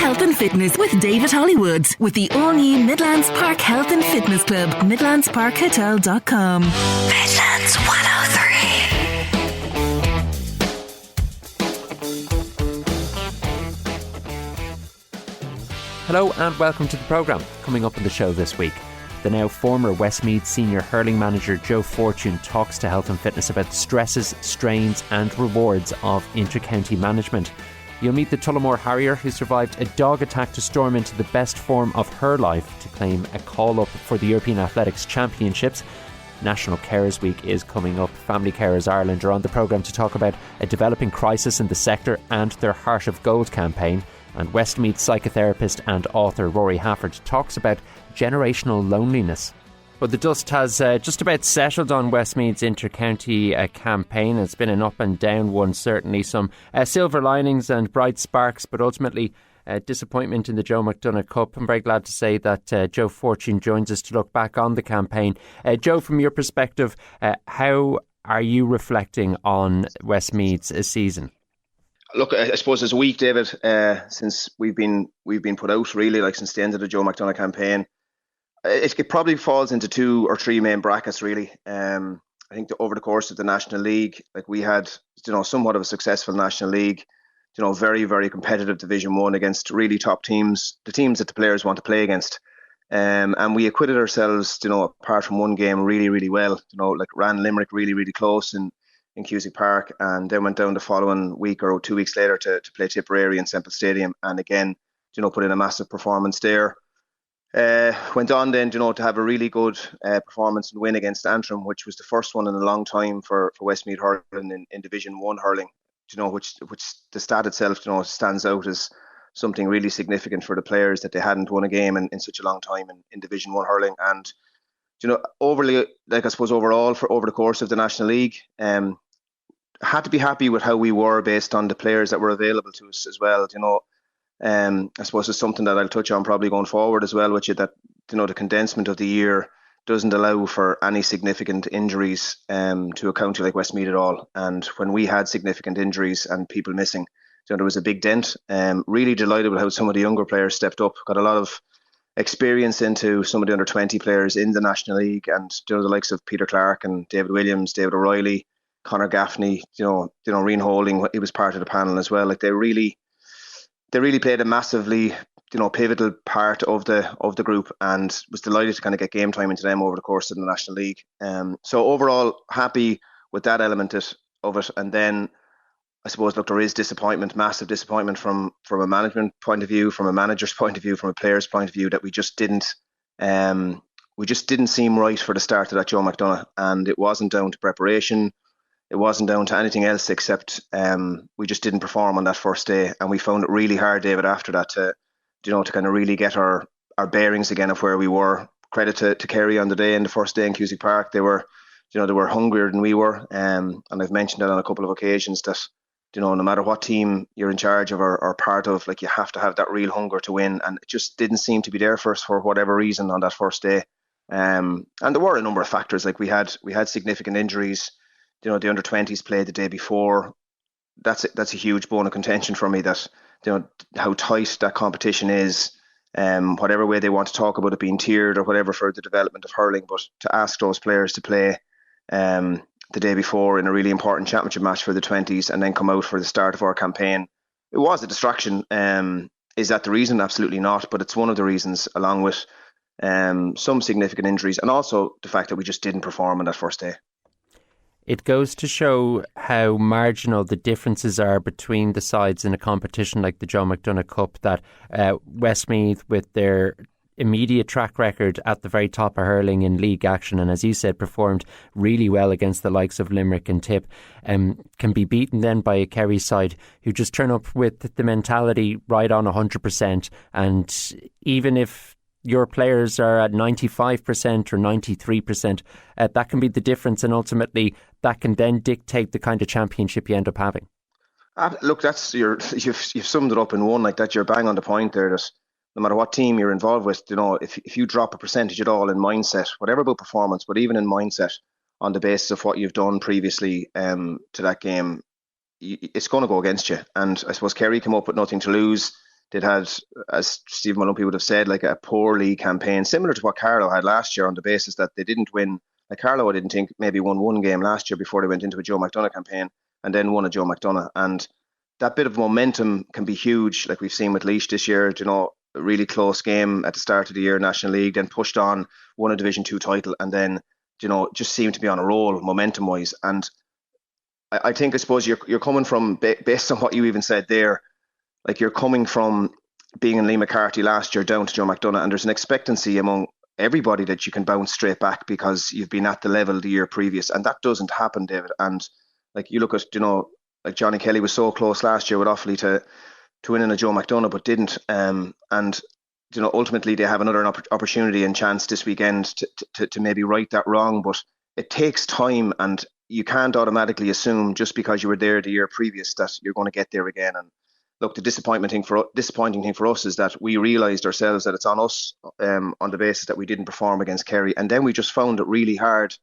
Health and Fitness with David Hollywood with the all-new Midlands Park Health and Fitness Club, midlandsparkhotel.com. Midlands 103. Hello and welcome to the programme. Coming up on the show this week, the now former Westmeath senior hurling manager Joe Fortune talks to Health and Fitness about the stresses, strains and rewards of inter-county management. You'll meet the Tullamore Harrier who survived a dog attack to storm into the best form of her life to claim a call-up for the European Athletics Championships. National Carers Week is coming up. Family Carers Ireland are on the programme to talk about a developing crisis in the sector and their Heart of Gold campaign. And Westmeath psychotherapist and author Rory Hafford talks about generational loneliness. But the dust has just about settled on Westmeath's inter-county campaign. It's been an up and down one, certainly. Some silver linings and bright sparks, but ultimately disappointment in the Joe McDonagh Cup. I'm very glad to say that Joe Fortune joins us to look back on the campaign. Joe, from your perspective, how are you reflecting on Westmeath's season? Look, I suppose it's a week, David, since we've been put out, really, like since the end of the Joe McDonagh campaign. It probably falls into two or three main brackets, really. I think over the course of the National League, like we had, somewhat of a successful National League, very, very competitive Division 1 against really top teams, the teams that the players want to play against. And we acquitted ourselves, apart from one game, really, really well. Ran Limerick really, really close in Cusack Park, and then went down the following week or 2 weeks later to play Tipperary in Semple Stadium, and again, put in a massive performance there. Went on then, to have a really good performance and win against Antrim, which was the first one in a long time for Westmeath hurling in Division 1 hurling, which the stat itself, stands out as something really significant for the players, that they hadn't won a game in such a long time in Division 1 hurling. And, overall, over the course of the National League, had to be happy with how we were based on the players that were available to us as well. I suppose it's something that I'll touch on probably going forward as well, which is that the condensement of the year doesn't allow for any significant injuries to a county like Westmeath at all. And when we had significant injuries and people missing, there was a big dent. Really delighted with how some of the younger players stepped up. Got a lot of experience into some of the under 20 players in the National League, and the likes of Peter Clark and David Williams, David O'Reilly, Conor Gaffney, Rian Holding, he was part of the panel as well. Like they really played a massively, pivotal part of the group, and was delighted to kind of get game time into them over the course of the National League. So overall, happy with that element of it. And then I suppose, look, there is disappointment, massive disappointment from a management point of view, from a manager's point of view, from a player's point of view, that we just didn't seem right for the start of that Joe McDonagh. And it wasn't down to preparation. It wasn't down to anything else, except we just didn't perform on that first day. And we found it really hard, David, after that to kind of really get our bearings again of where we were. Credit to Kerry on the day, in the first day in Cusack Park. They were hungrier than we were. And I've mentioned that on a couple of occasions, that, no matter what team you're in charge of or part of, like, you have to have that real hunger to win. And it just didn't seem to be there for us for whatever reason on that first day. And there were a number of factors. Like we had significant injuries. The under 20s played the day before. That's a huge bone of contention for me, that how tight that competition is. Whatever way they want to talk about it being tiered or whatever for the development of hurling, but to ask those players to play the day before in a really important championship match for the 20s and then come out for the start of our campaign, it was a distraction. Is that the reason? Absolutely not. But it's one of the reasons, along with some significant injuries, and also the fact that we just didn't perform on that first day. It goes to show how marginal the differences are between the sides in a competition like the Joe McDonagh Cup, that Westmeath, with their immediate track record at the very top of hurling in league action, and as you said, performed really well against the likes of Limerick and Tip, can be beaten then by a Kerry side who just turn up with the mentality right on 100%. And even if your players are at 95% or 93%, that can be the difference, and ultimately that can then dictate the kind of championship you end up having. Look, you've summed it up in one. Like that, you're bang on the point there, that no matter what team you're involved with, if you drop a percentage at all in mindset, whatever about performance, but even in mindset, on the basis of what you've done previously to that game, it's going to go against you. And I suppose Kerry came up with nothing to lose. they'd had, as Stephen Malumpi would have said, like a poor league campaign, similar to what Carlow had last year, on the basis that they didn't win. Like Carlow, I didn't think maybe won one game last year before they went into a Joe McDonagh campaign, and then won a Joe McDonagh. And that bit of momentum can be huge, like we've seen with Laois this year. You know, a really close game at the start of the year, National League, then pushed on, won a Division 2 title, and then, you know, just seemed to be on a roll momentum wise. And I think, I suppose you're coming from, based on what you even said there, like you're coming from being in Lee McCarthy last year down to Joe McDonagh, and there's an expectancy among everybody that you can bounce straight back because you've been at the level the year previous, and that doesn't happen, David. And like you look at, you know, like Johnny Kelly was so close last year with Offaly to winning a Joe McDonagh, but didn't. And you know, ultimately they have another opportunity and chance this weekend to maybe right that wrong. But it takes time, and you can't automatically assume just because you were there the year previous that you're going to get there again. And look, the disappointing thing for us is that we realised ourselves that it's on us, on the basis that we didn't perform against Kerry, and then we just found it really hard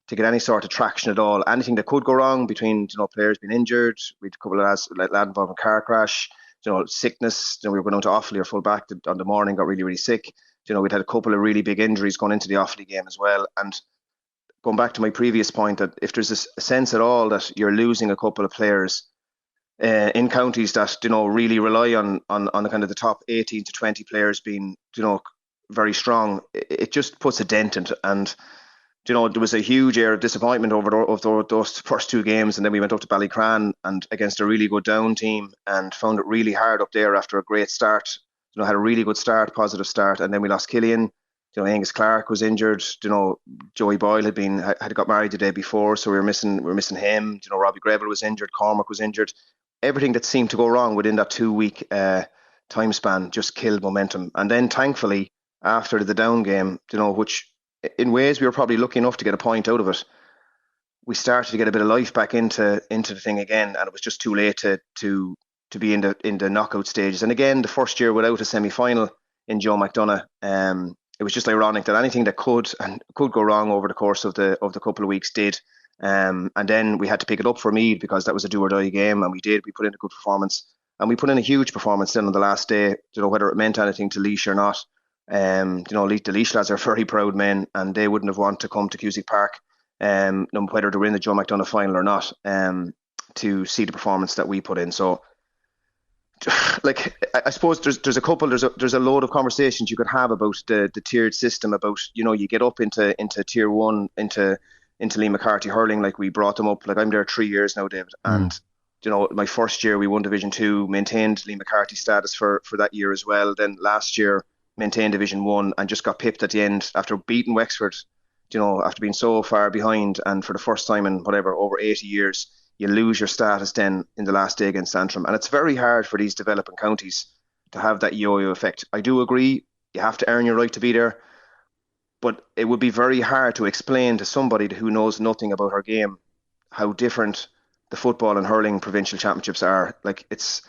to get any sort of traction at all. Anything that could go wrong, between, you know, players being injured, we had a couple of lads involved in a car crash, you know, sickness. You know, we were going to Offaly, our full back on the morning got really, really sick. You know, we'd had a couple of really big injuries going into the Offaly game as well. And going back to my previous point, that if there's a sense at all that you're losing a couple of players in counties that, you know, really rely on the kind of the top 18 to 20 players being, you know, very strong, it just puts a dent into it. And, you know, there was a huge air of disappointment over those first two games, and then we went up to Ballycran and against a really good Down team and found it really hard up there after a great start. You know, had a really good start, positive start, and then we lost Killian. You know, Angus Clark was injured. You know, Joey Boyle had got married the day before, so we were missing him. You know, Robbie Greville was injured, Cormac was injured. Everything that seemed to go wrong within that 2 week time span just killed momentum. And then thankfully, after the Down game, you know, which in ways we were probably lucky enough to get a point out of it, we started to get a bit of life back into the thing again, and it was just too late to be in the knockout stages. And again, the first year without a semi-final in Joe McDonagh, it was just ironic that anything that could go wrong over the course of the couple of weeks did. And then we had to pick it up for Meath because that was a do or die game, and we did. We put in a good performance, and we put in a huge performance then on the last day. You know, whether it meant anything to Laois or not. You know, the Laois lads are very proud men, and they wouldn't have wanted to come to Cusack Park, whether they were in the Joe McDonagh final or not, to see the performance that we put in. So, like, I suppose there's a load of conversations you could have about the tiered system, about, you know, you get up into tier one, into Lee McCarthy hurling, like we brought them up. Like, I'm there 3 years now, David, and you know, my first year we won Division 2, maintained Lee McCarthy status for that year as well. Then last year maintained Division 1 and just got pipped at the end after beating Wexford, you know, after being so far behind, and for the first time in over 80 years, you lose your status then in the last day against Antrim. And it's very hard for these developing counties to have that yo-yo effect. I do agree, you have to earn your right to be there, but it would be very hard to explain to somebody who knows nothing about our game how different the football and hurling provincial championships are. Like, it's,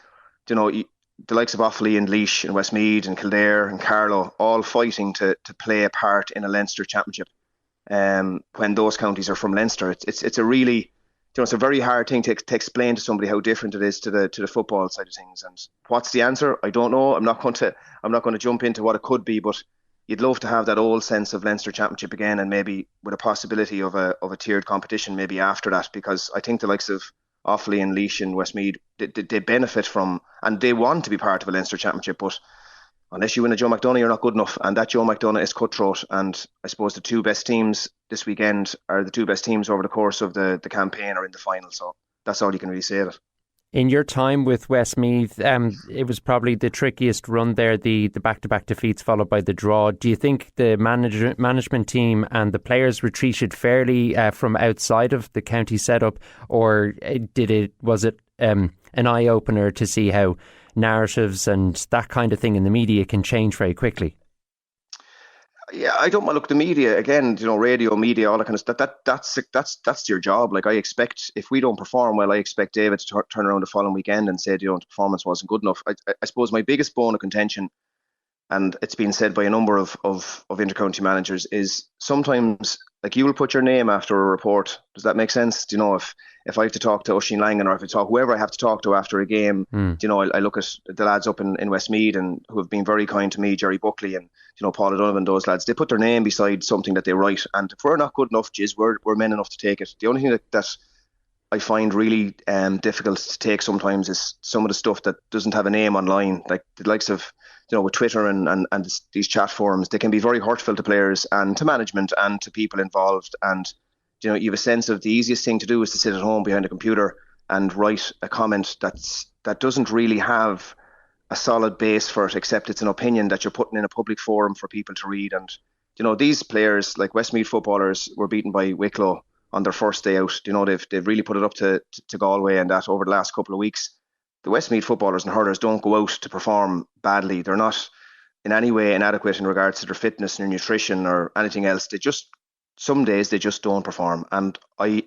you know, the likes of Offaly and Laois and Westmeath and Kildare and Carlow all fighting to play a part in a Leinster championship. When those counties are from Leinster, it's a really, you know, it's a very hard thing to explain to somebody how different it is to the football side of things. And what's the answer? I don't know. I'm not going to jump into what it could be, but you'd love to have that old sense of Leinster championship again, and maybe with a possibility of a tiered competition maybe after that, because I think the likes of Offaly and Laois and Westmeath, they benefit from, and they want to be part of a Leinster championship, but unless you win a Joe McDonagh, you're not good enough, and that Joe McDonagh is cutthroat. And I suppose the two best teams this weekend are the two best teams over the course of the campaign are in the final, so that's all you can really say of it. In your time with Westmeath, it was probably the trickiest run there, the back-to-back defeats followed by the draw. Do you think the management team and the players were treated fairly from outside of the county setup, or was it an eye-opener to see how narratives and that kind of thing in the media can change very quickly? Yeah, I don't want to look, the media again, you know, radio, media, all that kind of stuff. That's your job. Like, I expect, if we don't perform well, I expect David to turn around the following weekend and say, you know, the performance wasn't good enough. I suppose my biggest bone of contention and it's been said by a number of intercounty managers, is sometimes like you will put your name after a report. Does that make sense? Do you know, if I have to talk to Oisin Langan, or if I talk whoever I have to talk to after a game, do you know, I look at the lads up in Westmeath and who have been very kind to me, Jerry Buckley and, you know, Paul O'Donovan, those lads, they put their name beside something that they write. And if we're not good enough, we're men enough to take it. The only thing that I find really difficult to take sometimes is some of the stuff that doesn't have a name online, like the likes of, you know, with Twitter and these chat forums. They can be very hurtful to players and to management and to people involved. And, you know, you have a sense of the easiest thing to do is to sit at home behind a computer and write a comment that doesn't really have a solid base for it, except it's an opinion that you're putting in a public forum for people to read. And, you know, these players, like Westmeath footballers, were beaten by Wicklow on their first day out. You know, they've really put it up to Galway and that over the last couple of weeks. The Westmeath footballers and hurlers don't go out to perform badly. They're not in any way inadequate in regards to their fitness and their nutrition or anything else. Some days they just don't perform. And I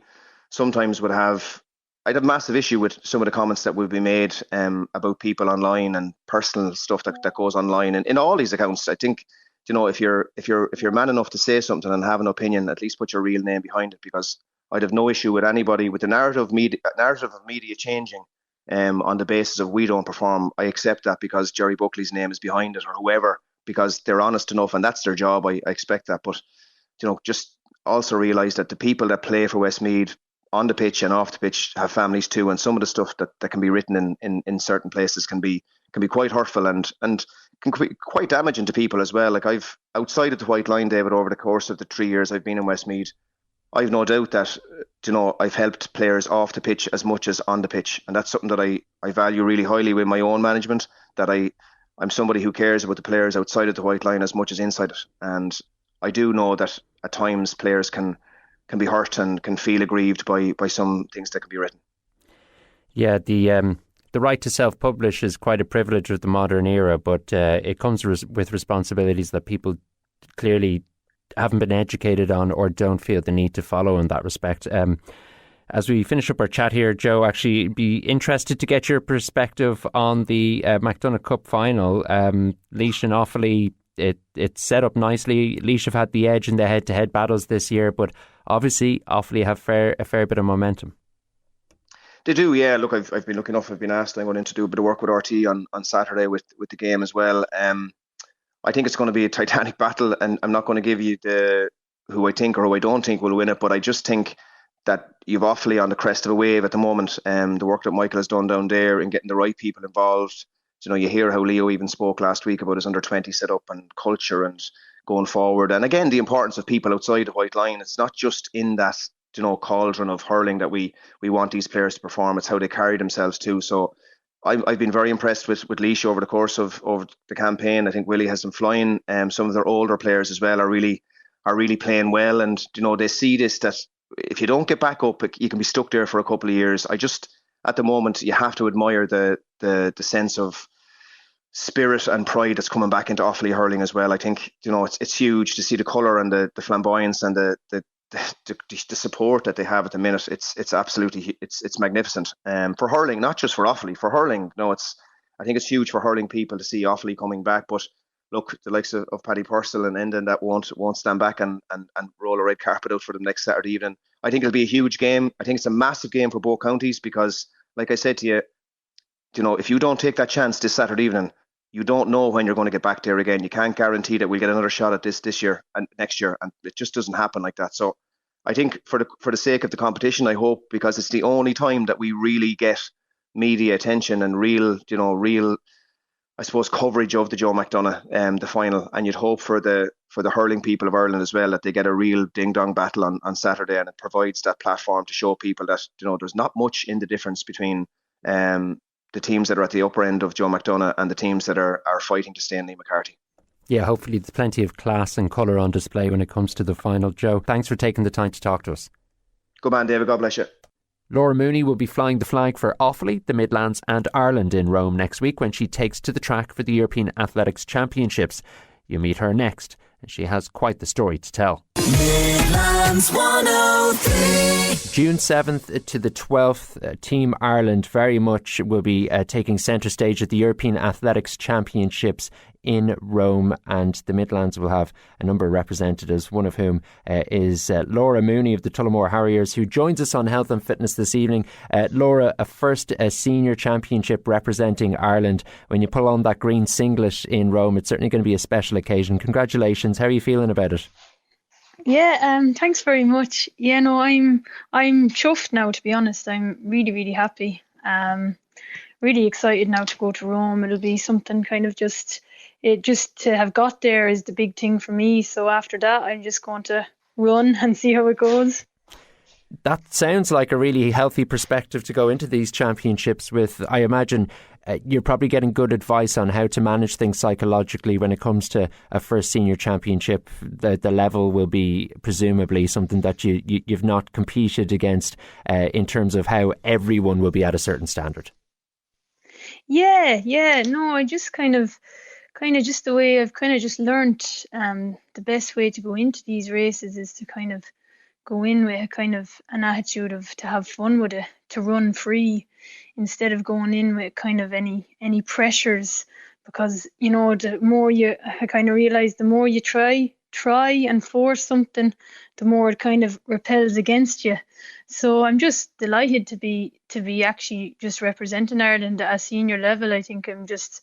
sometimes I'd have massive issue with some of the comments that would be made about people online and personal stuff that goes online. And in all these accounts, I think, you know, if you're man enough to say something and have an opinion, at least put your real name behind it, because I'd have no issue with anybody with the narrative of media changing on the basis of we don't perform. I accept that because Jerry Buckley's name is behind it, or whoever, because they're honest enough and that's their job. I expect that. But, you know, just also realise that the people that play for Westmeath on the pitch and off the pitch have families too, and some of the stuff that can be written in certain places can be quite hurtful and can be quite damaging to people as well. Like, I've, outside of the white line, David, over the course of the 3 years I've been in Westmeath, I've no doubt that, you know, I've helped players off the pitch as much as on the pitch, and that's something that I value really highly with my own management, that I'm somebody who cares about the players outside of the white line as much as inside it. And I do know that at times players can be hurt and can feel aggrieved by some things that can be written. Yeah, the right to self-publish is quite a privilege of the modern era, but it comes with responsibilities that people clearly haven't been educated on or don't feel the need to follow in that respect. As we finish up our chat here, Joe, actually be interested to get your perspective on the McDonagh Cup final. Laois and Offaly, it's set up nicely. Laois have had the edge in the head-to-head battles this year, but obviously Offaly have a fair bit of momentum. They do, yeah. Look, I've been looking up. I've been asked. I'm going to do a bit of work with RT on Saturday with the game as well. I think it's going to be a titanic battle, and I'm not going to give you who I think or who I don't think will win it, but I just think that you've Offaly on the crest of a wave at the moment. The work that Michael has done down there in getting the right people involved. You know, you hear how Leo even spoke last week about his under-20 setup and culture and going forward. And again, the importance of people outside the white line. It's not just in that, you know, cauldron of hurling that we want these players to perform. It's how they carry themselves too. So I've been very impressed with Laois over the course of the campaign. I think Willie has them flying. Some of their older players as well are really playing well. And, you know, they see this, that if you don't get back up, you can be stuck there for a couple of years. At the moment, you have to admire the sense of spirit and pride that's coming back into Offaly hurling as well. I think, you know, it's huge to see the colour and the flamboyance and the support that they have at the minute. It's absolutely it's magnificent for hurling, not just for Offaly, for hurling. No, I think it's huge for hurling people to see Offaly coming back. But look, the likes of Paddy Purcell and Enden that won't stand back and roll a red carpet out for them next Saturday evening. I think it'll be a huge game. I think it's a massive game for both counties because, like I said to you, you know, if you don't take that chance this Saturday evening, you don't know when you're going to get back there again. You can't guarantee that we'll get another shot at this year and next year, and it just doesn't happen like that. So I think for the sake of the competition, I hope, because it's the only time that we really get media attention and real, I suppose, coverage of the Joe McDonagh, the final. And you'd hope for the hurling people of Ireland as well, that they get a real ding-dong battle on Saturday, and it provides that platform to show people that, you know, there's not much in the difference between the teams that are at the upper end of Joe McDonagh and the teams that are fighting to stay in Liam McCarthy. Yeah, hopefully there's plenty of class and colour on display when it comes to the final. Joe, thanks for taking the time to talk to us. Good man, David. God bless you. Laura Mooney will be flying the flag for Offaly, the Midlands and Ireland in Rome next week when she takes to the track for the European Athletics Championships. You meet her next, and she has quite the story to tell. Midlands 103. June 7th to the 12th, Team Ireland very much will be taking centre stage at the European Athletics Championships in Rome, and the Midlands will have a number of representatives, one of whom is Laura Mooney of the Tullamore Harriers, who joins us on Health and Fitness this evening. Laura, a first senior championship representing Ireland. When you pull on that green singlet in Rome, it's certainly going to be a special occasion. Congratulations. How are you feeling about it? Yeah, thanks very much. Yeah, no, I'm chuffed now, to be honest. I'm really, really happy. Really excited now to go to Rome. It'll be something kind of just to have got there is the big thing for me. So after that, I'm just going to run and see how it goes. That sounds like a really healthy perspective to go into these championships with. I imagine you're probably getting good advice on how to manage things psychologically when it comes to a first senior championship. The level will be presumably something that you've not competed against in terms of how everyone will be at a certain standard. Yeah. No, I just kind of just the way I've kind of just learnt the best way to go into these races is to kind of go in with a kind of an attitude of to have fun with it, to run free instead of going in with kind of any pressures, because the more I kind of realize the more you try and force something, the more it kind of repels against you. So I'm just delighted to be actually just representing Ireland at a senior level. I think I'm just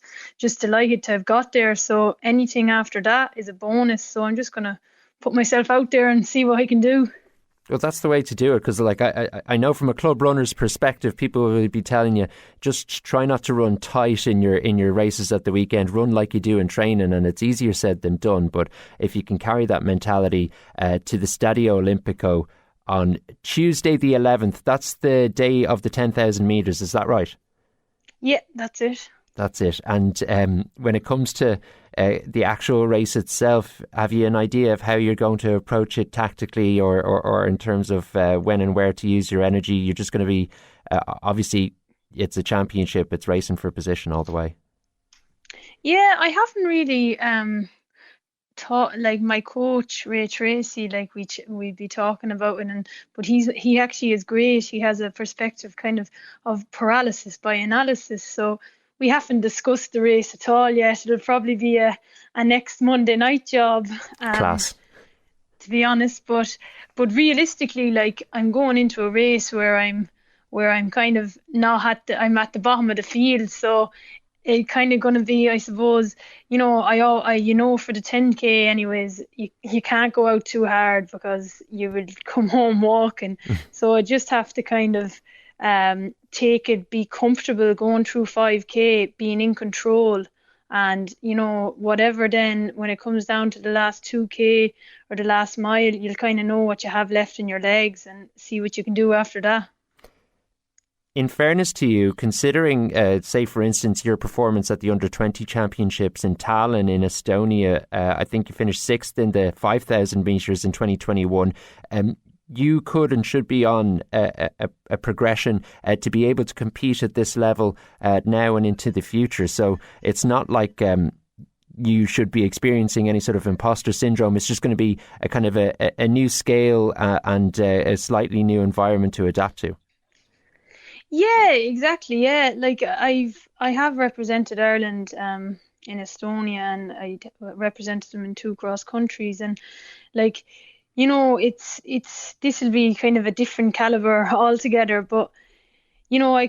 delighted to have got there. So anything after that is a bonus. So I'm just going to put myself out there and see what I can do. Well, that's the way to do it, because I know from a club runner's perspective, people will be telling you just try not to run tight in your races at the weekend. Run like you do in training, and it's easier said than done. But if you can carry that mentality to the Stadio Olimpico on Tuesday the 11th, that's the day of the 10,000 metres, is that right? Yeah, that's it. That's it. And when it comes to the actual race itself, have you an idea of how you're going to approach it tactically or in terms of when and where to use your energy? You're just going to be, obviously, it's a championship, it's racing for position all the way. Yeah, I haven't really taught, like my coach, Ray Tracy, like we'd be talking about it, but he actually is great. He has a perspective kind of paralysis by analysis. So we haven't discussed the race at all yet. It'll probably be a next Monday night job. Class. To be honest, but realistically, like I'm going into a race where I'm kind of I'm at the bottom of the field. So it's kind of going to be, I suppose, I for the 10K anyways, you can't go out too hard because you would come home walking. So I just have to kind of take it, be comfortable going through 5K, being in control, and whatever. Then when it comes down to the last 2K or the last mile, you'll kind of know what you have left in your legs and see what you can do after that. In fairness to you, considering, say, for instance, your performance at the Under-20 Championships in Tallinn in Estonia, I think you finished 6th in the 5,000 metres in 2021. You could and should be on a progression to be able to compete at this level now and into the future. So it's not like you should be experiencing any sort of imposter syndrome. It's just going to be a kind of a new scale and a slightly new environment to adapt to. Yeah, exactly. Yeah, like I have represented Ireland in Estonia, and I represented them in 2 cross countries, and like it's this will be kind of a different caliber altogether. But I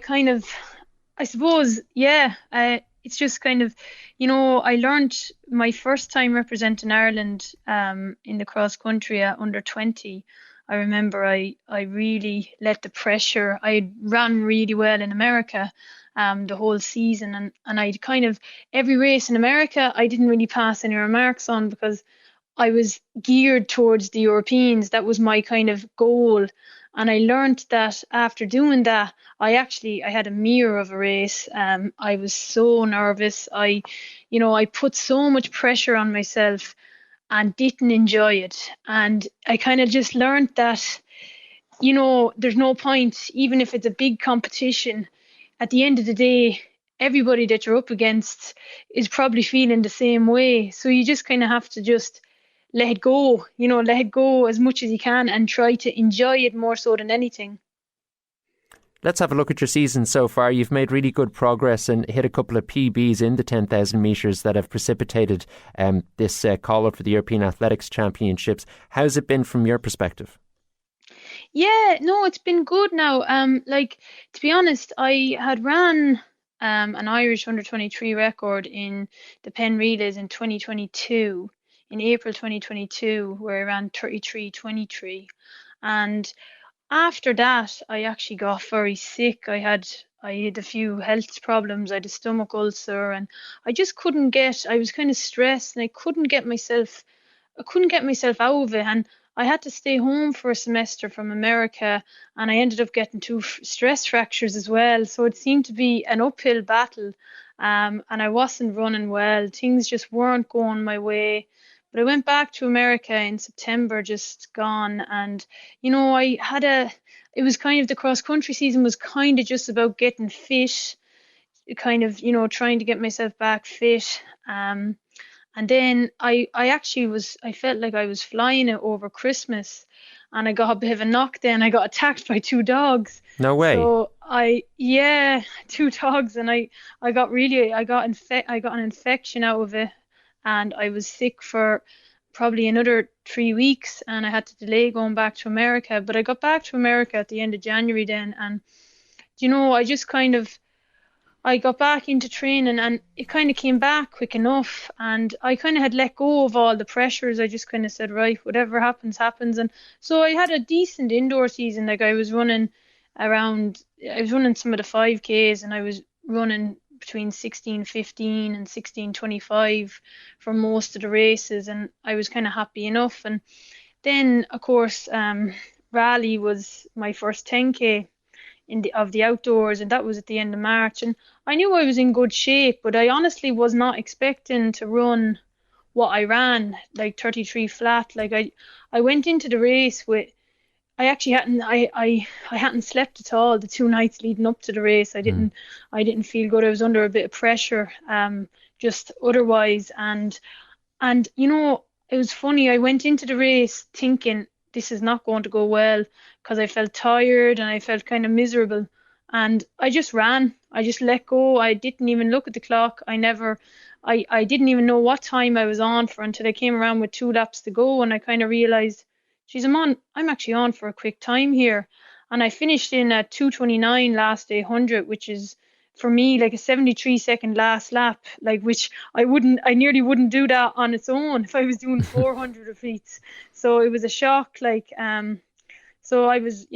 suppose it's just kind of I learned my first time representing Ireland in the cross country at Under-20. I remember I really let the pressure. I ran really well in America the whole season, and I'd kind of every race in America I didn't really pass any remarks on because I was geared towards the Europeans. That was my kind of goal. And I learned that after doing that, I had a mirror of a race. I was so nervous. I put so much pressure on myself and didn't enjoy it. And I kind of just learned that, there's no point, even if it's a big competition, at the end of the day, everybody that you're up against is probably feeling the same way. So you just kind of have to just let it go, let it go as much as you can and try to enjoy it more so than anything. let's have a look at your season so far. You've made really good progress and hit a couple of PBs in the 10,000 metres that have precipitated this call-up for the European Athletics Championships. How's it been from your perspective? Yeah, no, it's been good now. To be honest, I had ran an Irish under-23 record in the Penn Relays in 2022, in April 2022, where I ran 33:23. And after that, I actually got very sick. I had a few health problems. I had a stomach ulcer, and I just I was kind of stressed, and I couldn't get myself out of it. And I had to stay home for a semester from America, and I ended up getting 2 stress fractures as well. So it seemed to be an uphill battle, and I wasn't running well. Things just weren't going my way. But I went back to America in September, just gone, and it was kind of, the cross country season was kind of just about getting fit, kind of, trying to get myself back fit. And then I felt like I was flying it over Christmas, and I got a bit of a knock then. I got attacked by 2 dogs. No way. So 2 dogs, and I got an infection out of it, and I was sick for probably another 3 weeks, and I had to delay going back to America. But I got back to America at the end of January then, and I got back into training, and it kind of came back quick enough, and I kind of had let go of all the pressures. I just kind of said, right, whatever happens, happens. And so I had a decent indoor season. Like, I was running some of the 5Ks, and I was running between 16:15 and 16:25 for most of the races, and I was kind of happy enough. And then, of course, Raleigh was my first 10K of the outdoors, and that was at the end of March, and I knew I was in good shape, but I honestly was not expecting to run what I ran, like 33 flat. Like, I went into the race with, I actually hadn't slept at all the 2 nights leading up to the race. I didn't feel good. I was under a bit of pressure, just otherwise, and it was funny. I went into the race thinking, this is not going to go well, because I felt tired and I felt kind of miserable, and I just ran. I just let go. I didn't even look at the clock. I didn't even know what time I was on for until I came around with 2 laps to go, and I kind of realized, geez, I'm actually on for a quick time here. And I finished in at 2:29 last day 100, which is for me like a 73-second last lap, like, which I nearly wouldn't do that on its own if I was doing 400 of heats. So it was a shock, like, so I was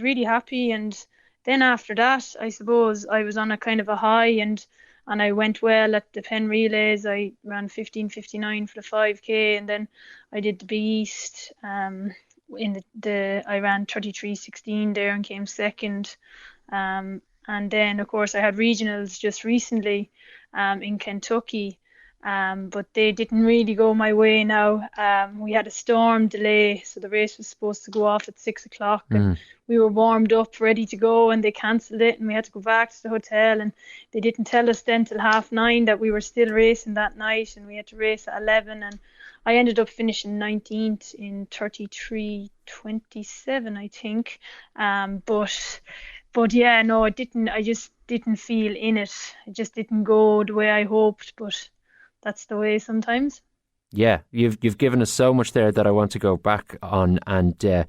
really happy. And then after that, I suppose I was on a kind of a high, and I went well at the Penn Relays. I ran 15:59 for the 5K, and then I did the Big East. I ran 33:16 there and came second. And then, of course, I had regionals just recently in Kentucky, but they didn't really go my way now. We had a storm delay, so the race was supposed to go off at 6 o'clock, and we were warmed up, ready to go, and they cancelled it, and we had to go back to the hotel, and they didn't tell us then till 9:30 that we were still racing that night, and we had to race at 11, and I ended up finishing 19th in 33:27, I think. But yeah, no, I just didn't feel in it. It just didn't go the way I hoped, but that's the way sometimes. Yeah, you've given us so much there that I want to go back on, and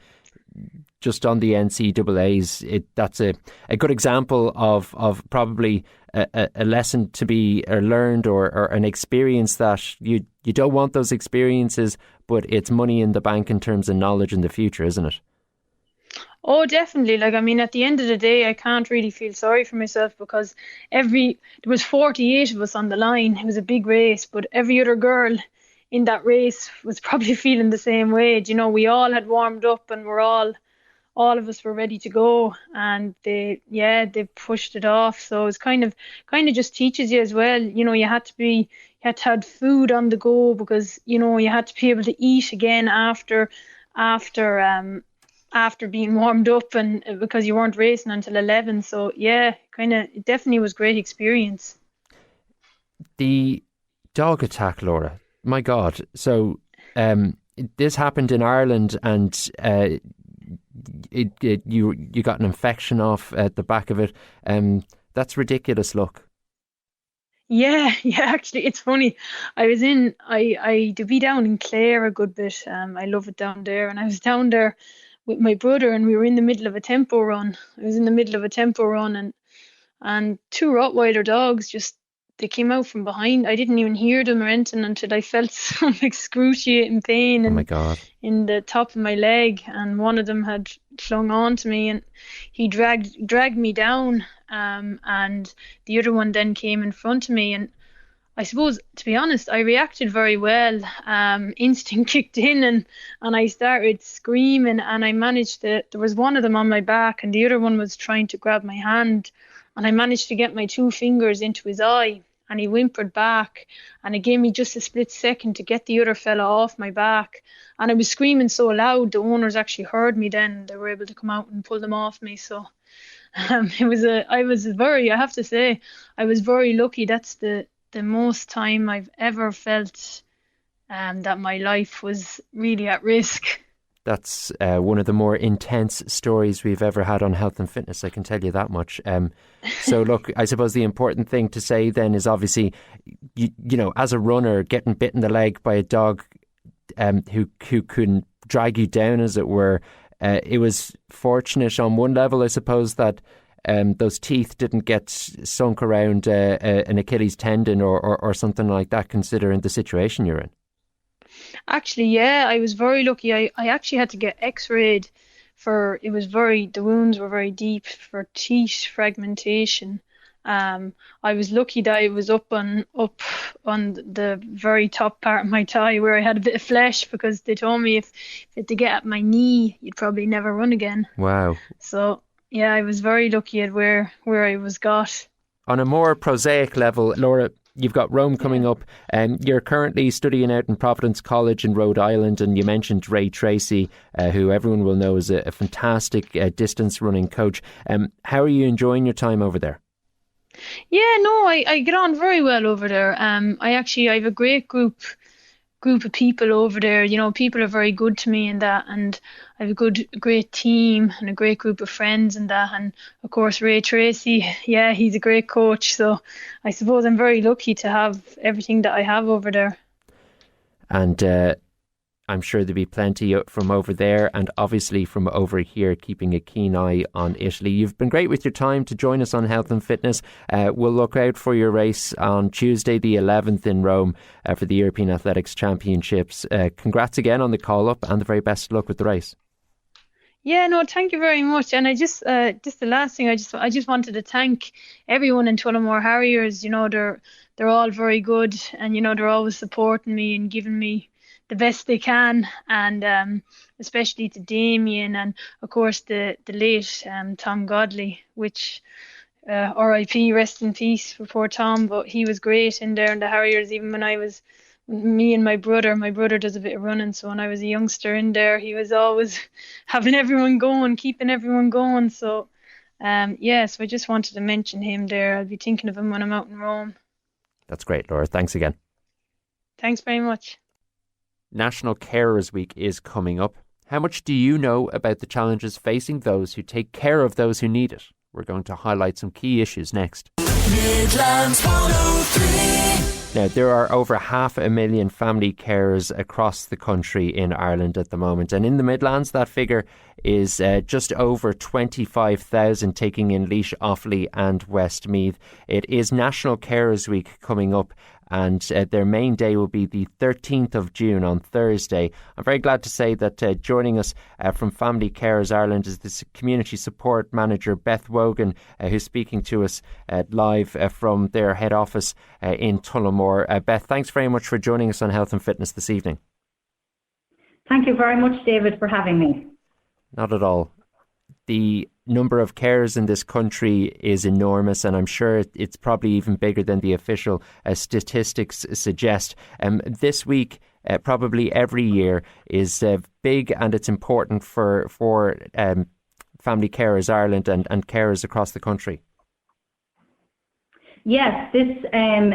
just on the NCAAs, that's a good example of probably a lesson to be learned, or an experience that you don't want those experiences, but it's money in the bank in terms of knowledge in the future, isn't it? Oh, definitely. Like, I mean, at the end of the day, I can't really feel sorry for myself, because there was 48 of us on the line. It was a big race, but every other girl in that race was probably feeling the same way. You know, we all had warmed up, and all of us were ready to go, and they pushed it off. So it's kind of just teaches you as well. You know, you had to have food on the go, because, you know, you had to be able to eat again after being warmed up, and because you weren't racing until 11. So yeah, it definitely was a great experience. The dog attack, Laura, my God. So this happened in Ireland, and you got an infection off at the back of it. That's ridiculous. Look. Yeah, actually, it's funny. I do be down in Clare a good bit. I love it down there. And I was down there with my brother and we were in the middle of a tempo run. And two Rottweiler dogs they came out from behind. I didn't even hear them or anything until I felt some excruciating pain Oh my God. in the top of my leg. And one of them had clung on to me and he dragged me down. And the other one then came in front of me. And I suppose, to be honest, I reacted very well. Instinct kicked in and I started screaming and I managed there was one of them on my back and the other one was trying to grab my hand. And I managed to get my two fingers into his eye and he whimpered back and it gave me just a split second to get the other fella off my back. And I was screaming so loud, the owners actually heard me then. They were able to come out and pull them off me. So I have to say, I was very lucky. That's the most time I've ever felt that my life was really at risk. That's one of the more intense stories we've ever had on Health and Fitness, I can tell you that much. So look, I suppose the important thing to say then is obviously, you know, as a runner, getting bit in the leg by a dog who can drag you down, as it were, it was fortunate on one level, I suppose, that those teeth didn't get sunk around an Achilles tendon or something like that, considering the situation you're in. Actually, yeah, I was very lucky. I actually had to get x-rayed the wounds were very deep for teeth fragmentation. I was lucky that I was up on the very top part of my thigh where I had a bit of flesh, because they told me if you had to get at my knee, you'd probably never run again. Wow. So yeah, I was very lucky at where I was got. On a more prosaic level, Laura, you've got Rome coming up, and you're currently studying out in Providence College in Rhode Island, and you mentioned Ray Tracy, who everyone will know is a fantastic distance running coach. How are you enjoying your time over there? Yeah, no, I get on very well over there. I have a great group of people over there. You know, people are very good to me and that, and I have a great team and a great group of friends and that. And of course, Ray Tracy, yeah, he's a great coach. So I suppose I'm very lucky to have everything that I have over there. And I'm sure there'll be plenty from over there and obviously from over here, keeping a keen eye on Italy. You've been great with your time to join us on Health and Fitness. We'll look out for your race on Tuesday the 11th in Rome for the European Athletics Championships. Congrats again on the call-up and the very best of luck with the race. Yeah, no, thank you very much. And I just the last thing, I just wanted to thank everyone in Tullamore Harriers. You know, they're all very good, and you know, they're always supporting me and giving me the best they can, and especially to Damien and of course the late Tom Godley, which R.I.P. rest in peace for poor Tom, but he was great in there in the Harriers. Even when I was me and my brother does a bit of running, so when I was a youngster in there, he was always having everyone going, keeping everyone going. So so I just wanted to mention him there. I'll be thinking of him when I'm out in Rome. That's great, Laura. Thanks again. Thanks very much. National Carers Week is coming up. How much do you know about the challenges facing those who take care of those who need it? We're going to highlight some key issues next. Midlands 103. Now, there are over 500,000 family carers across the country in Ireland at the moment. And in the Midlands, that figure is just over 25,000, taking in Laois, Offaly and Westmeath. It is National Carers Week coming up, and their main day will be the 13th of June on Thursday. I'm very glad to say that joining us from Family Carers Ireland is the Community Support Manager Beth Wogan, who's speaking to us live from their head office in Tullamore. Beth, thanks very much for joining us on Health and Fitness this evening. Thank you very much, David, for having me. Not at all. The number of carers in this country is enormous, and I'm sure it's probably even bigger than the official statistics suggest. This week, probably every year, is big, and it's important for Family Carers Ireland and carers across the country. Yes, this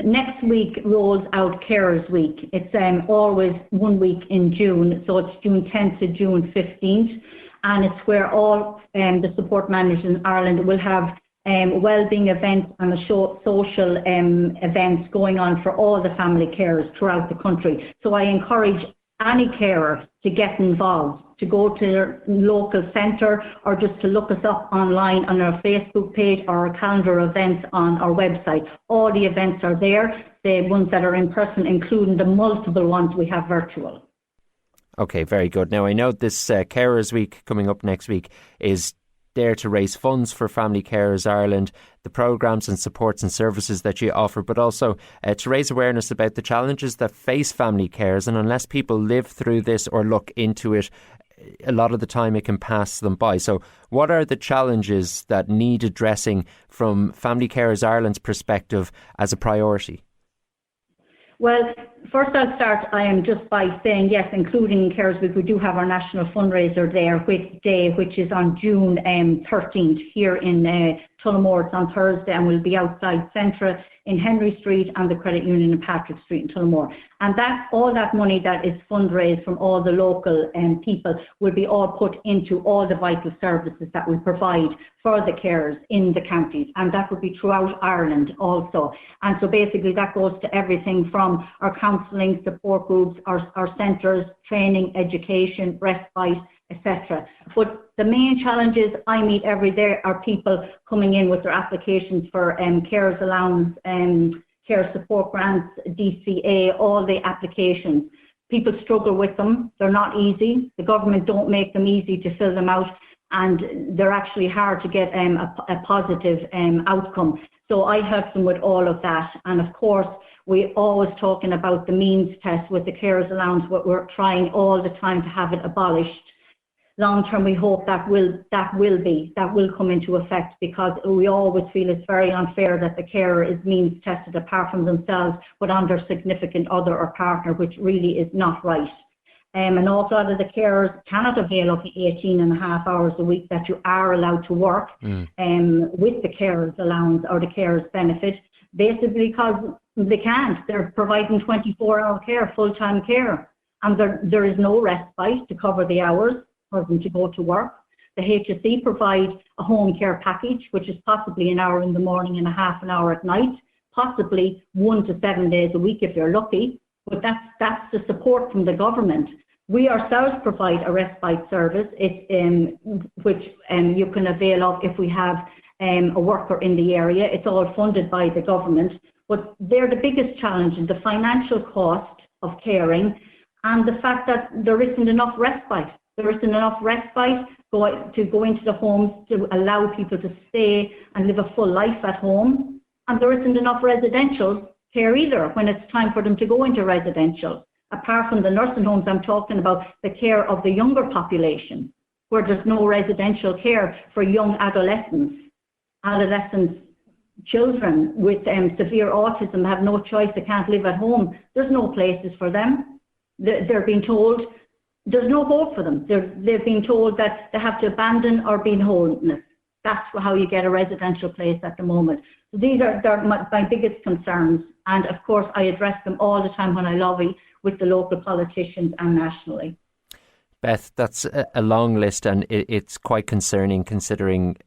next week rolls out Carers Week. It's always 1 week in June, so it's June 10th to June 15th. and it's where all the support managers in Ireland will have wellbeing events and social events going on for all the family carers throughout the country. So I encourage any carer to get involved, to go to their local centre, or just to look us up online on our Facebook page or our calendar events on our website. All the events are there, the ones that are in person, including the multiple ones we have virtual. Okay, very good. Now, I know this Carers Week coming up next week is there to raise funds for Family Carers Ireland, the programmes and supports and services that you offer, but also to raise awareness about the challenges that face family carers. And unless people live through this or look into it, a lot of the time it can pass them by. So what are the challenges that need addressing from Family Carers Ireland's perspective as a priority? Well, first I'll start just by saying, yes, including Carers Week, we do have our national fundraiser there, which is on June 13th here in Tullamore. It's on Thursday, and we'll be outside Centra in Henry Street and the Credit Union in Patrick Street in Tullamore. And all that money that is fundraised from all the local people will be all put into all the vital services that we provide for the carers in the counties, and that would be throughout Ireland also. And so basically that goes to everything from our counselling, support groups, our centres, training, education, respite, etc. But the main challenges I meet every day are people coming in with their applications for carers allowance, care support grants, DCA, all the applications. People struggle with them. They're not easy. The government don't make them easy to fill them out, and they're actually hard to get a positive outcome. So I help them with all of that. And of course, we're always talking about the means test with the carers allowance, but we're trying all the time to have it abolished. Long term, we hope that will come into effect, because we always feel it's very unfair that the carer is means tested apart from themselves, but on their significant other or partner, which really is not right. An awful lot of the carers cannot avail of the 18.5 hours a week that you are allowed to work with the carers allowance or the carers benefit, basically because they can't. They're providing 24-hour care, full-time care, and there is no respite to cover the hours for them to go to work. The HSE provide a home care package, which is possibly an hour in the morning and a half an hour at night, possibly 1 to 7 days a week if you're lucky, but that's the support from the government. We ourselves provide a respite service, which you can avail of if we have a worker in the area. It's all funded by the government, but they're the biggest challenge, the financial cost of caring and the fact that there isn't enough respite. There isn't enough respite to go into the homes to allow people to stay and live a full life at home. And there isn't enough residential care either when it's time for them to go into residential. Apart from the nursing homes, I'm talking about the care of the younger population, where there's no residential care for young adolescents. Adolescents, children with severe autism have no choice, they can't live at home. There's no places for them. They're being told there's no hope for them. They've been told that they have to abandon or be homeless. That's how you get a residential place at the moment. So these are my biggest concerns. And of course, I address them all the time when I lobby with the local politicians and nationally. Beth, that's a long list, and it's quite concerning considering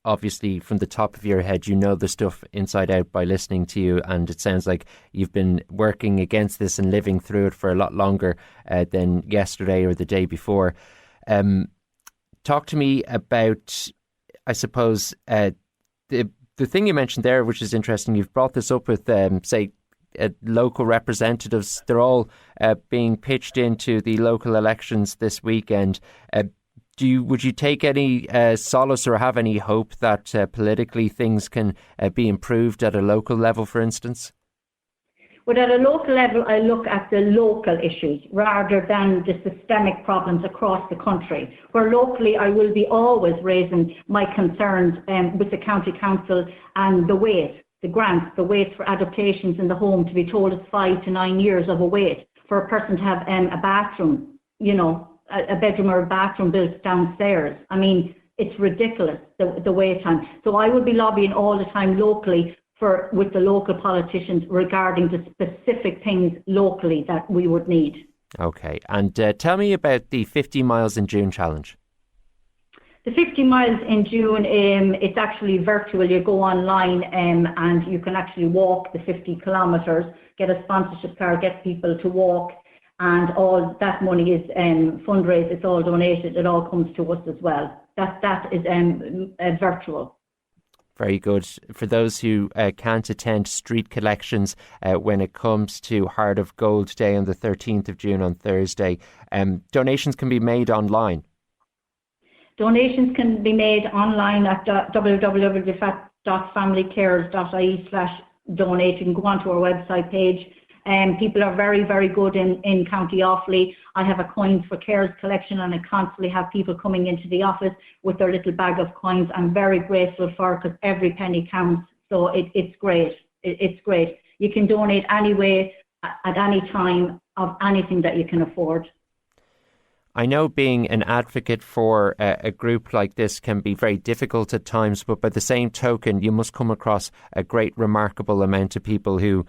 obviously from the top of your head, you know the stuff inside out by listening to you, and it sounds like you've been working against this and living through it for a lot longer than yesterday or the day before. Talk to me about, I suppose, the thing you mentioned there, which is interesting. You've brought this up with, say, local representatives. They're all being pitched into the local elections this weekend. Would you take any solace or have any hope that politically things can be improved at a local level, for instance? But at a local level, I look at the local issues rather than the systemic problems across the country. Where locally, I will be always raising my concerns with the county council and the wait, the grants, the wait for adaptations in the home, to be told it's 5 to 9 years of a wait for a person to have a bathroom, a bedroom or a bathroom built downstairs. I mean, it's ridiculous, the wait time. So I would be lobbying all the time locally with the local politicians regarding the specific things locally that we would need. Okay, and tell me about the 50 Miles in June challenge. The 50 miles in June, it's actually virtual. You go online and you can actually walk the 50 kilometres, get a sponsorship card, get people to walk, and all that money is fundraised. It's all donated. It all comes to us as well. That is virtual. Very good. For those who can't attend street collections when it comes to Heart of Gold Day on the 13th of June on Thursday, donations can be made online. Donations can be made online at www.familycares.ie/donate. You can go onto our website page. People are very, very good in County Offaly. I have a Coins for Cares collection, and I constantly have people coming into the office with their little bag of coins. I'm very grateful for it because every penny counts. So it's great. It's great. You can donate anyway, at any time, of anything that you can afford. I know being an advocate for a group like this can be very difficult at times, but by the same token, you must come across a great, remarkable amount of people who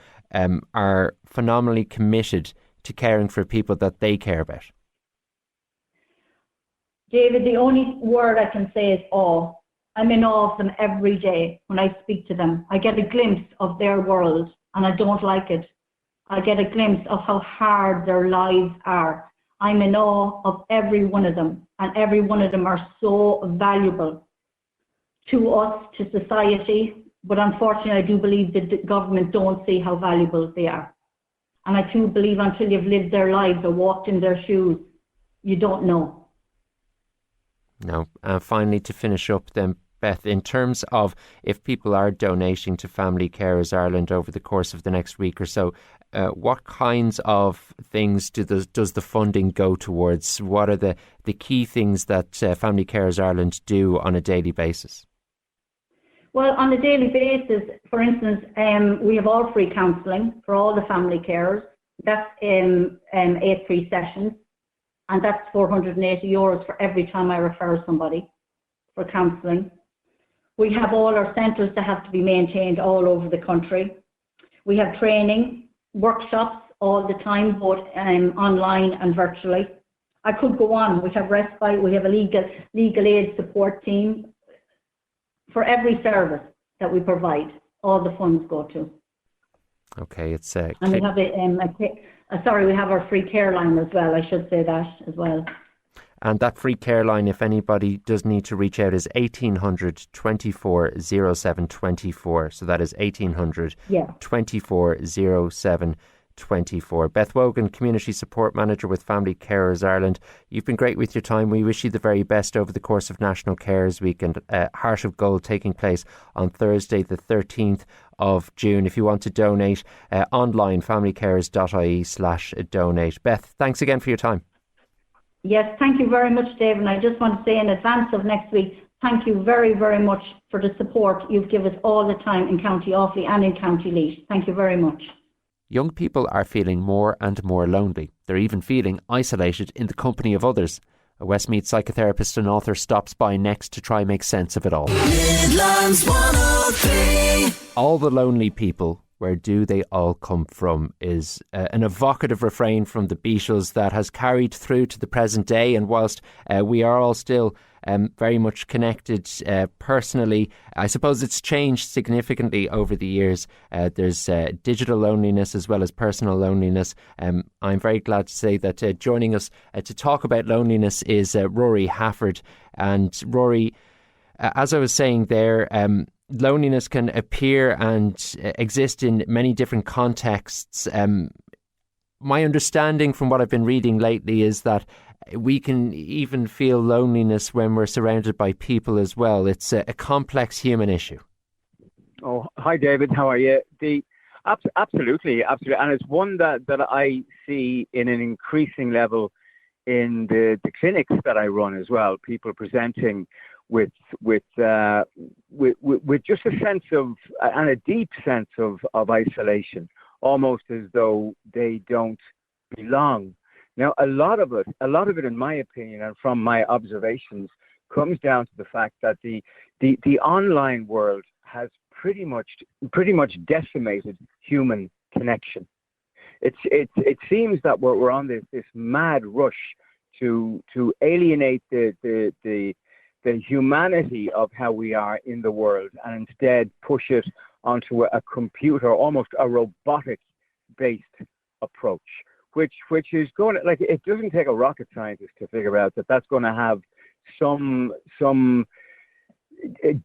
are phenomenally committed to caring for people that they care about. David, the only word I can say is awe. I'm in awe of them every day when I speak to them. I get a glimpse of their world, and I don't like it. I get a glimpse of how hard their lives are. I'm in awe of every one of them, and every one of them are so valuable to us, to society. But unfortunately, I do believe that the government don't see how valuable they are. And I do believe until you've lived their lives or walked in their shoes, you don't know. No. Finally, to finish up then, Beth, in terms of if people are donating to Family Carers Ireland over the course of the next week or so, what kinds of things does the funding go towards? What are the key things that Family Carers Ireland do on a daily basis? Well, on a daily basis, for instance, we have all free counselling for all the family carers. That's 8 free sessions, and that's €480 for every time I refer somebody for counselling. We have all our centres that have to be maintained all over the country. We have training, workshops all the time, both online and virtually. I could go on. We have respite, we have a legal aid support team. For every service that we provide, all the funds go to. Okay, it's and we have we have our free care line as well. I should say that as well. And that free care line, if anybody does need to reach out, is 1800 24 07 24. So that is 1800 24 07 24. Beth Wogan, Community Support Manager with Family Carers Ireland. You've been great with your time. We wish you the very best over the course of National Carers Week and Heart of Gold taking place on Thursday the 13th of June. If you want to donate, online familycarers.ie/donate. Beth, thanks again for your time. Yes, thank you very much, Dave. And I just want to say in advance of next week, thank you very, very much for the support you've given us all the time in County Offaly and in County Laois. Thank you very much. Young people are feeling more and more lonely. They're even feeling isolated in the company of others. A Westmeath psychotherapist and author stops by next to try make sense of it all. Midlands 103. All the lonely people, where do they all come from, is an evocative refrain from the Beatles that has carried through to the present day. And whilst we are all still very much connected personally, I suppose it's changed significantly over the years. There's digital loneliness as well as personal loneliness. I'm very glad to say that joining us to talk about loneliness is Rory Hafford. And Rory, as I was saying there, loneliness can appear and exist in many different contexts. My understanding from what I've been reading lately is that we can even feel loneliness when we're surrounded by people as well. It's a complex human issue. Oh, hi, David. How are you? Absolutely. And it's one that I see in an increasing level in the clinics that I run as well. People presenting with just a sense of, and a deep sense of isolation, almost as though they don't belong. Now, a lot of it, in my opinion, and from my observations, comes down to the fact that the online world has pretty much decimated human connection. It seems that we're on this mad rush to alienate the the humanity of how we are in the world and instead push it onto a computer, almost a robotic-based approach, which is going to, like, it doesn't take a rocket scientist to figure out that that's going to have some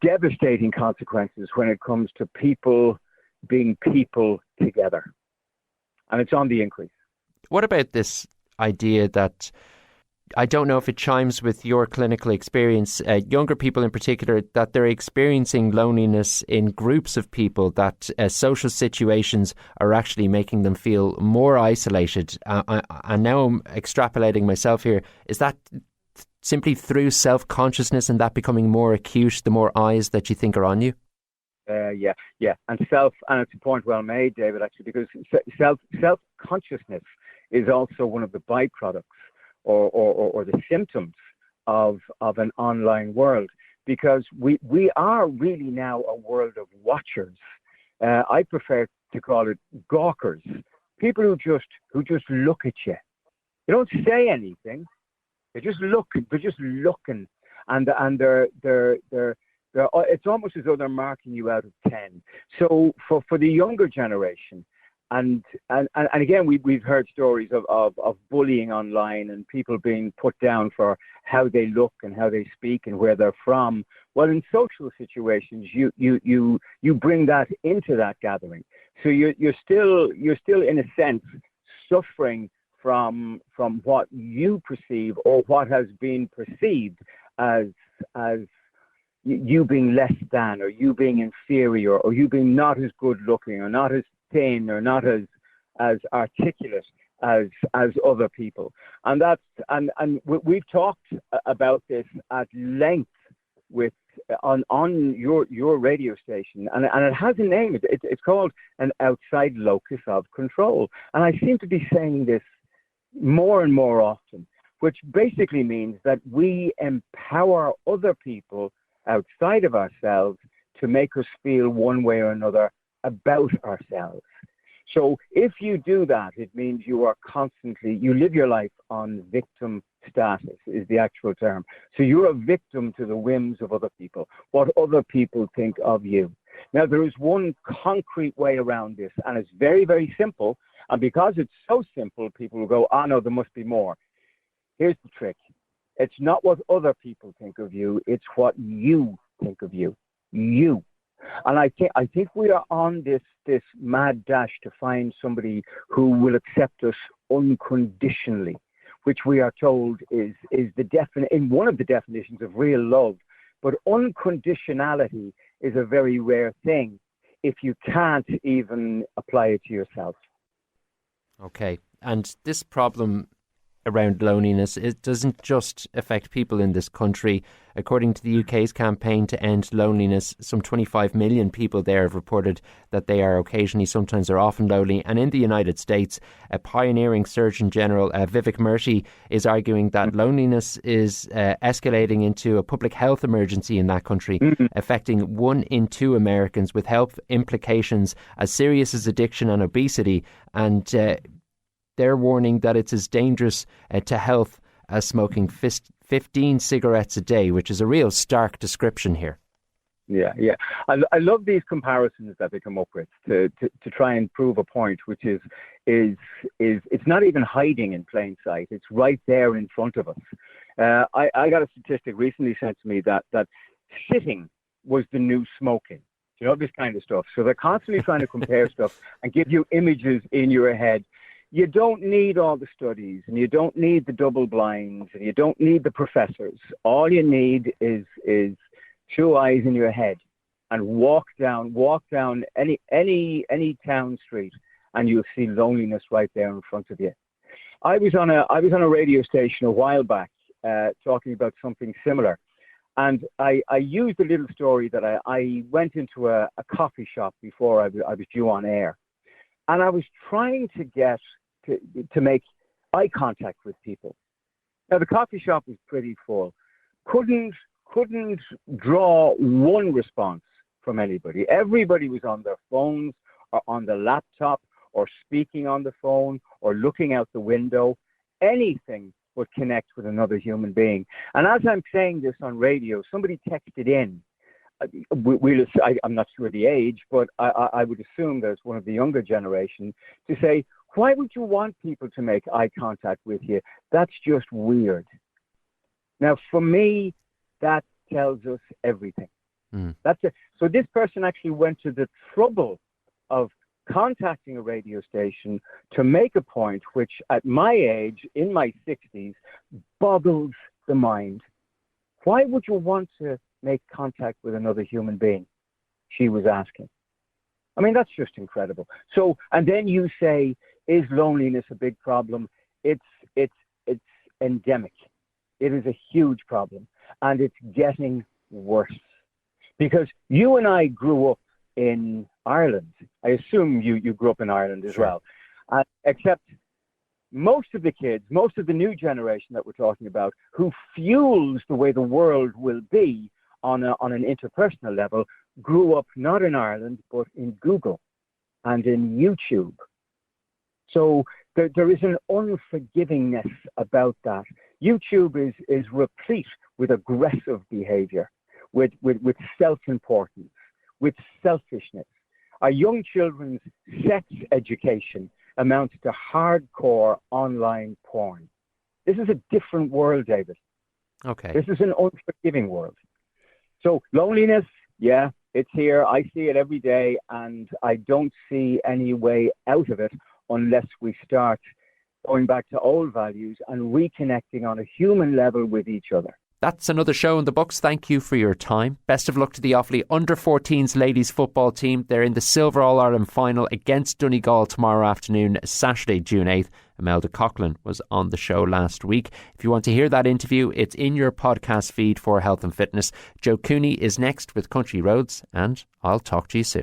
devastating consequences when it comes to people being people together. And it's on the increase. What about this idea that, I don't know if it chimes with your clinical experience, younger people in particular, that they're experiencing loneliness in groups of people, that social situations are actually making them feel more isolated. And now I'm extrapolating myself here. Is that simply through self-consciousness and that becoming more acute the more eyes that you think are on you? Yeah. And it's a point well made, David, actually, because self-consciousness is also one of the byproducts or the symptoms of an online world, because we are really now a world of watchers. I prefer to call it gawkers, people who just look at you. They don't say anything. They just look. They're just looking, and they're it's almost as though they're marking you out of 10. So for the younger generation. And again, we've heard stories of bullying online and people being put down for how they look and how they speak and where they're from. Well, in social situations, you bring that into that gathering. So you're still in a sense suffering from what you perceive or what has been perceived as you being less than, or you being inferior, or you being not as good looking, or not as thin, or not as articulate as other people. And we've talked about this at length on your radio station, and it has a name. It's called an outside locus of control. And I seem to be saying this more and more often, which basically means that we empower other people outside of ourselves to make us feel one way or another about ourselves. So if you do that, it means you live your life on victim status, is the actual term. So you're a victim to the whims of other people, what other people think of you. Now, there is one concrete way around this, and it's very, very simple. And because it's so simple, people will go, no, there must be more. Here's the trick. It's not what other people think of you. It's what you think of you. You. And I think we are on this mad dash to find somebody who will accept us unconditionally, which we are told is in one of the definitions of real love. But unconditionality is a very rare thing if you can't even apply it to yourself. Okay. And this problem around loneliness, it doesn't just affect people in this country. According to the UK's campaign to end loneliness, some 25 million people there have reported that they are occasionally, sometimes or often lonely. And in the United States, a pioneering Surgeon General, Vivek Murthy, is arguing that loneliness is escalating into a public health emergency in that country, affecting 1 in 2 Americans, with health implications as serious as addiction and obesity. And they're warning that it's as dangerous to health as smoking 15 cigarettes a day, which is a real stark description here. Yeah. I love these comparisons that they come up with to try and prove a point, which is it's not even hiding in plain sight. It's right there in front of us. I got a statistic recently sent to me that sitting was the new smoking. You know, this kind of stuff. So they're constantly trying to compare stuff and give you images in your head. You don't need all the studies, and you don't need the double blinds, and you don't need the professors. All you need is 2 eyes in your head, and walk down any town street, and you'll see loneliness right there in front of you. I was on a radio station a while back talking about something similar, and I used a little story that I went into a coffee shop before I was due on air. And I was trying to get to make eye contact with people. Now, the coffee shop was pretty full. Couldn't draw one response from anybody. Everybody was on their phones or on the laptop or speaking on the phone or looking out the window. Anything but connect with another human being. And as I'm saying this on radio, somebody texted in. I'm not sure the age, but I would assume that it's one of the younger generation, to say, why would you want people to make eye contact with you? That's just weird. Now, for me, that tells us everything. That's it. So this person actually went to the trouble of contacting a radio station to make a point which, at my age, in my 60s, boggles the mind. Why would you want to make contact with another human being? She was asking. I mean, that's just incredible. So, and then you say, is loneliness a big problem? It's endemic. It is a huge problem, and it's getting worse. Because you and I grew up in Ireland. I assume you grew up in Ireland as well. Except most of the kids, most of the new generation that we're talking about, who fuels the way the world will be on an interpersonal level, grew up not in Ireland, but in Google and in YouTube. So there is an unforgivingness about that. YouTube is replete with aggressive behavior, with self-importance, with selfishness. Our young children's sex education amounts to hardcore online porn. This is a different world, David. Okay. This is an unforgiving world. So loneliness, yeah, it's here. I see it every day, and I don't see any way out of it unless we start going back to old values and reconnecting on a human level with each other. That's another show in the books. Thank you for your time. Best of luck to the Offaly under-14s ladies football team. They're in the Silver All-Ireland final against Donegal tomorrow afternoon, Saturday, June 8th. Imelda Coughlin was on the show last week. If you want to hear that interview, it's in your podcast feed for Health and Fitness. Joe Cooney is next with Country Roads, and I'll talk to you soon.